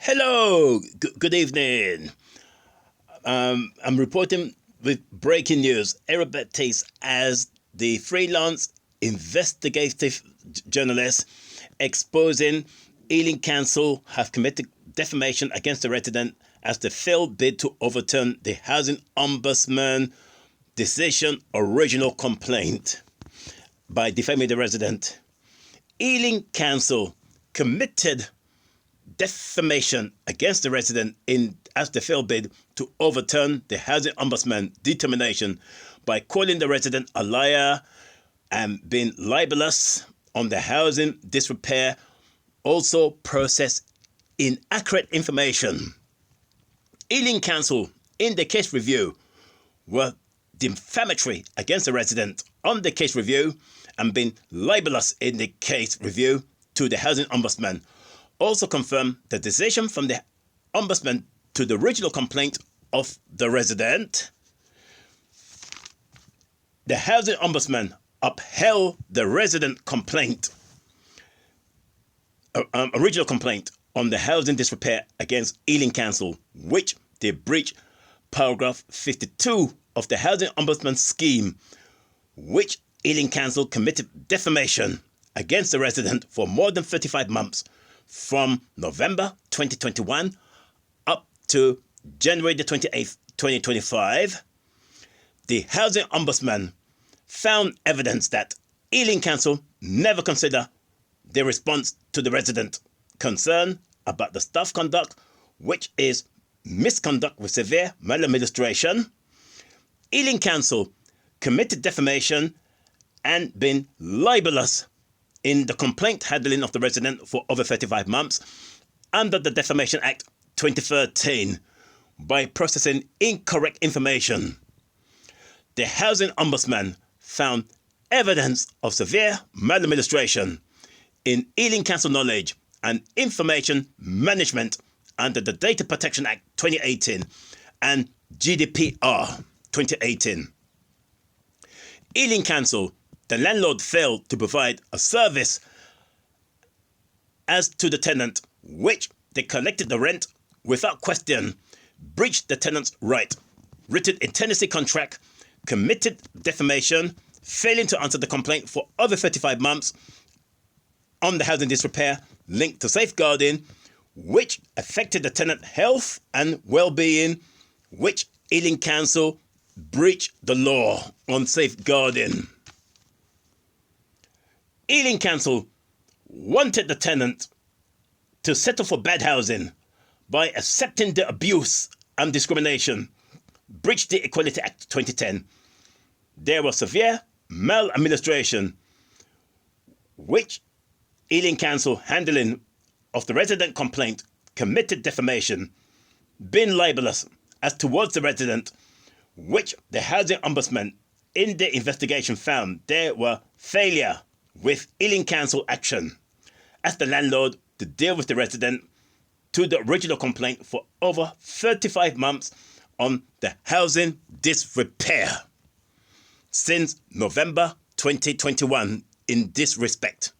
Hello, good evening. I'm reporting with breaking news. Arabet Taste as the freelance investigative journalist exposing Ealing Council have committed defamation against the resident as the failed bid to overturn the Housing Ombudsman decision original complaint by defaming the resident. Ealing Council committed defamation against the resident as the failed bid to overturn the Housing Ombudsman determination by calling the resident a liar and being libellous on the housing disrepair, also processed inaccurate information. Ealing Council in the case review were defamatory against the resident on the case review and been libellous in the case review to the Housing Ombudsman. Also confirmed the decision from the Ombudsman to the original complaint of the resident. The Housing Ombudsman upheld the resident complaint, original complaint on the housing disrepair against Ealing Council, which they breached paragraph 52 of the Housing Ombudsman scheme, which Ealing Council committed defamation against the resident for more than 35 months from November 2021 up to January the 28th, 2025. The Housing Ombudsman found evidence that Ealing Council never considered the response to the resident concern about the staff conduct, which is misconduct with severe maladministration. Ealing Council committed defamation and been libellous in the complaint handling of the resident for over 35 months under the Defamation Act 2013 by processing incorrect information. The Housing Ombudsman found evidence of severe maladministration in Ealing Council knowledge and information management under the Data Protection Act 2018 and GDPR 2018. Ealing Council, the landlord, failed to provide a service as to the tenant, which they collected the rent without question, breached the tenant's right, written in tenancy contract, committed defamation, failing to answer the complaint for over 35 months on the housing disrepair linked to safeguarding, which affected the tenant health and well-being, which Ealing Council breached the law on safeguarding. Ealing Council wanted the tenant to settle for bad housing by accepting the abuse and discrimination, breached the Equality Act 2010. There was severe maladministration, which Ealing Council handling of the resident complaint committed defamation, been libellous as towards the resident, which the Housing Ombudsman in the investigation found there were failure with Ealing Council action as the landlord to deal with the resident to the original complaint for over 35 months on the housing disrepair since November 2021 in this respect.